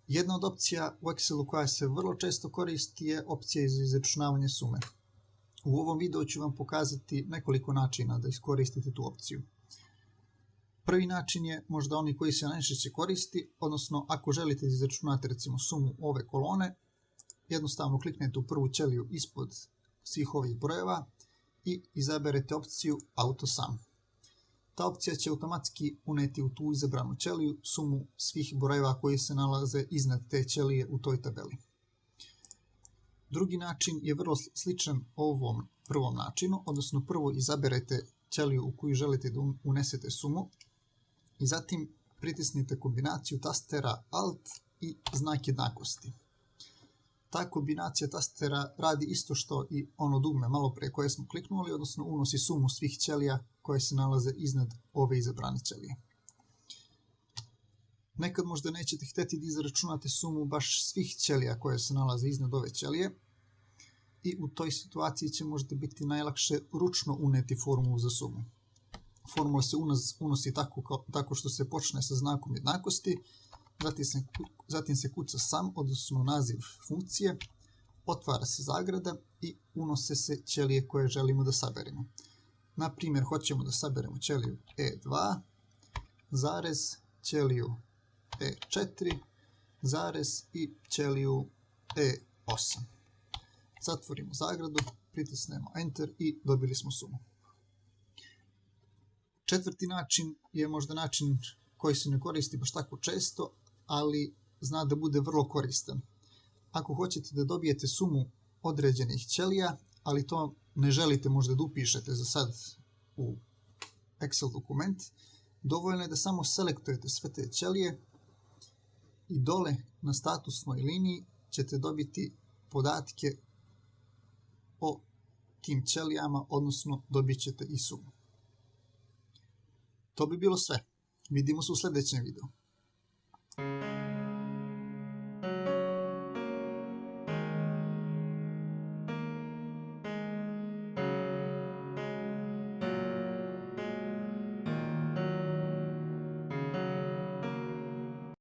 Jedna od opcija u Excelu koja se vrlo često koristi je opcija za izračunavanje sume. U ovom videu ću vam pokazati nekoliko načina da iskoristite tu opciju. Prvi način je možda oni koji se najčešće koristi, odnosno ako želite izračunati recimo sumu ove kolone, jednostavno kliknete u prvu ćeliju ispod svih ovih brojeva i izaberete opciju AutoSum. Ta opcija će automatski uneti u tu izabranu ćeliju sumu svih brojeva koji se nalaze iznad te ćelije u toj tabeli. Drugi način je vrlo sličan ovom prvom načinu, odnosno prvo izaberete ćeliju u koju želite da unesete sumu i zatim pritisnite kombinaciju tastera Alt i znak jednakosti. Ta kombinacija tastera radi isto što i ono dugme malo pre koje smo kliknuli, odnosno unosi sumu svih ćelija koje se nalaze iznad ove izabrane ćelije. Nekad možda nećete htjeti da izračunate sumu baš svih ćelija koje se nalaze iznad ove ćelije i u toj situaciji će možda biti najlakše ručno uneti formulu za sumu. Formula se unosi tako što se počne sa znakom jednakosti, zatim se kuca sum, odnosno naziv funkcije, otvara se zagrada i unose se ćelije koje želimo da saberemo. Na primjer, hoćemo da saberemo ćeliju E2, zarez, ćeliju E4, zarez i ćeliju E8. Zatvorimo zagradu, pritisnemo Enter i dobili smo sumu. Četvrti način je možda način koji se ne koristi baš tako često, ali zna da bude vrlo koristan. Ako hoćete da dobijete sumu određenih ćelija, ali to ne želite možda da upišete za sad u Excel dokument, dovoljno je da samo selektujete sve te ćelije i dole na statusnoj liniji ćete dobiti podatke o tim ćelijama, odnosno dobit ćete i sumu. To bi bilo sve. Vidimo se u sljedećem videu.